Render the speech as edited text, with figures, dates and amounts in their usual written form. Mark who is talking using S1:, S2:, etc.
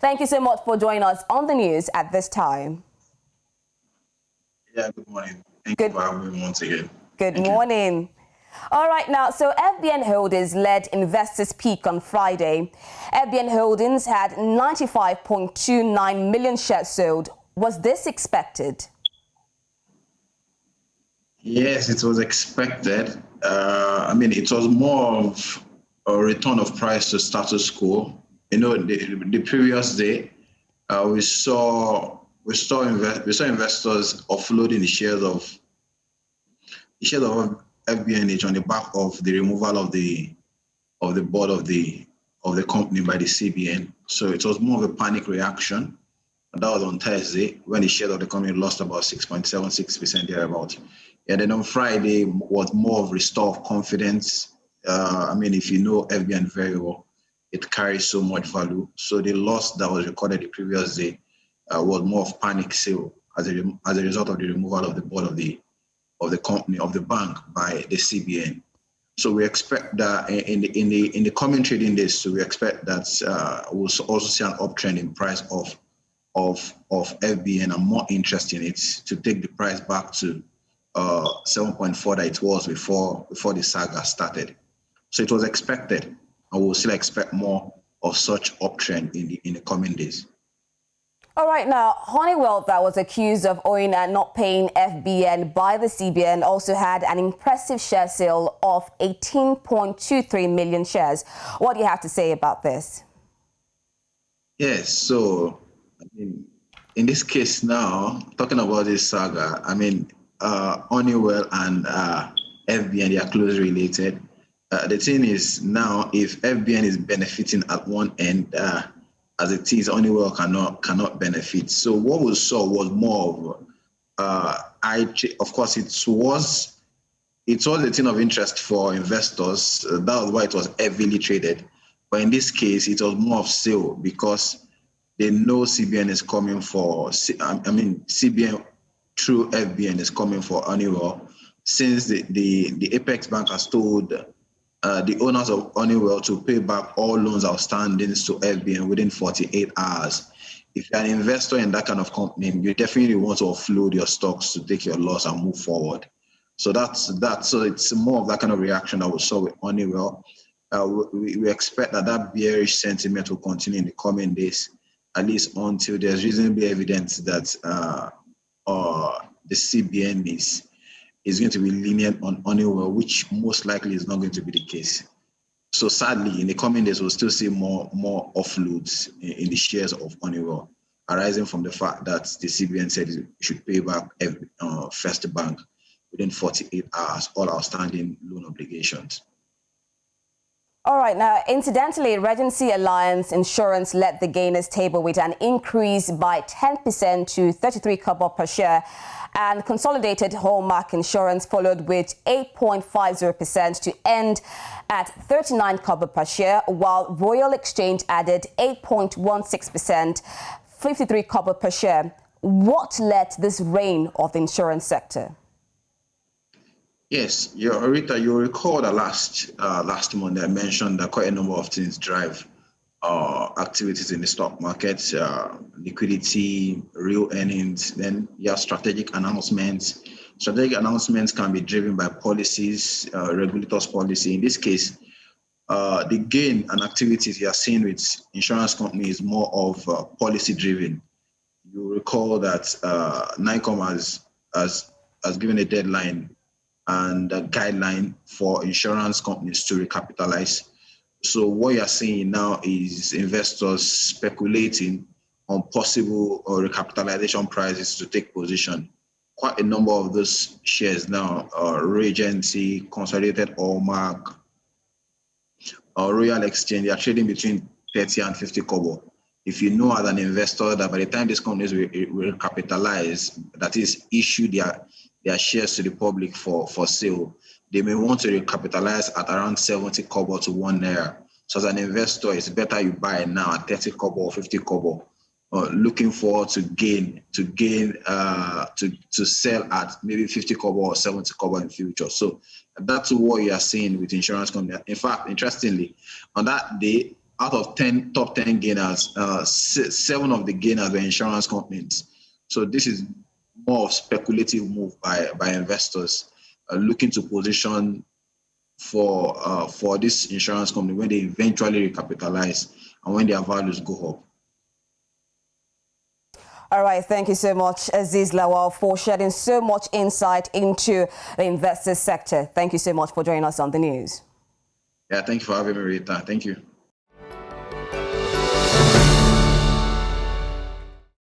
S1: Thank you so much for joining us on the news at this time.
S2: Yeah, good morning. Thank you for having me once again.
S1: Good morning. All right, now, so FBNHoldings led investors' peak on Friday. FBNHoldings had 95.29 million shares sold. Was this expected?
S2: Yes, it was expected. It was more of a return of price to status quo. The previous day, we saw investors offloading the shares of FBNH on the back of the removal of the board of the company by the CBN. So it was more of a panic reaction. And that was on Thursday when the share of the company lost about 6.76% thereabout. And then on Friday was more of restore of confidence. If you know FBN very well, it carries so much value. So the loss that was recorded the previous day was more of panic sale as a result of the removal of the board of the company, of the bank by the CBN. So we expect that in the coming trading days, so we expect that we'll also see an uptrend in price of FBN and more interest in it to take the price back to 7.4 that it was before the saga started. So it was expected, and we'll still expect more of such uptrend in the coming days.
S1: All right, now, Honeywell, that was accused of owing and not paying FBN by the CBN, also had an impressive share sale of 18.23 million shares. What do you have to say about this?
S2: Yes, so in this case now, talking about this saga, Honeywell and FBN, they are closely related. The thing is now, if FBN is benefiting at one end, as it is, Honeywell cannot benefit. So what we saw was more of, of course, it was a thing of interest for investors. That was why it was heavily traded. But in this case, it was more of sale because they know CBN is coming for. CBN through FBN is coming for Honeywell, since the Apex Bank has told the owners of Honeywell to pay back all loans outstanding to FBN within 48 hours. If you're an investor in that kind of company, you definitely want to offload your stocks to take your loss and move forward. So so it's more of that kind of reaction that we saw with Honeywell. We expect that bearish sentiment will continue in the coming days, at least until there's reasonably evidence that the CBN is going to be lenient on Honeywell, which most likely is not going to be the case. So sadly, in the coming days, we'll still see more offloads in the shares of Honeywell, arising from the fact that the CBN said it should pay back First Bank within 48 hours, all outstanding loan obligations.
S1: All right, now, incidentally, Regency Alliance Insurance led the gainers table with an increase by 10% to 33 kobo per share, and Consolidated Hallmark Insurance followed with 8.50% to end at 39 kobo per share, while Royal Exchange added 8.16%, 53 kobo per share. What led this reign of the insurance sector?
S2: Yes, Rita, you recall that last month I mentioned that quite a number of things drive activities in the stock market, liquidity, real earnings, then strategic announcements. Strategic announcements can be driven by policies, regulators' policy. In this case, the gain and activities you are seeing with insurance companies is more of policy driven. You recall that NICOM has given a deadline and a guideline for insurance companies to recapitalize. So what you're seeing now is investors speculating on possible recapitalization prices to take position. Quite a number of those shares now, Regency, Consolidated Hallmark, Royal Exchange, they are trading between 30 and 50 kobo. If you know as an investor that by the time these companies will recapitalize, that is, issue their shares to the public for sale, they may want to recapitalize at around 70 kobo to 1 naira. So as an investor, it's better you buy now at 30 kobo or 50 kobo, looking forward to sell at maybe 50 kobo or 70 kobo in future. So that's what you are seeing with insurance companies. In fact, interestingly, on that day, out of top 10 gainers, 7 of the gainers were insurance companies. So this is more of speculative move by investors looking to position for this insurance company when they eventually recapitalize and when their values go up.
S1: All right, thank you so much, Aziz Lawal, for shedding so much insight into the investor sector. Thank you so much for joining us on the news.
S2: Yeah, thank you for having me, Rita. Thank you.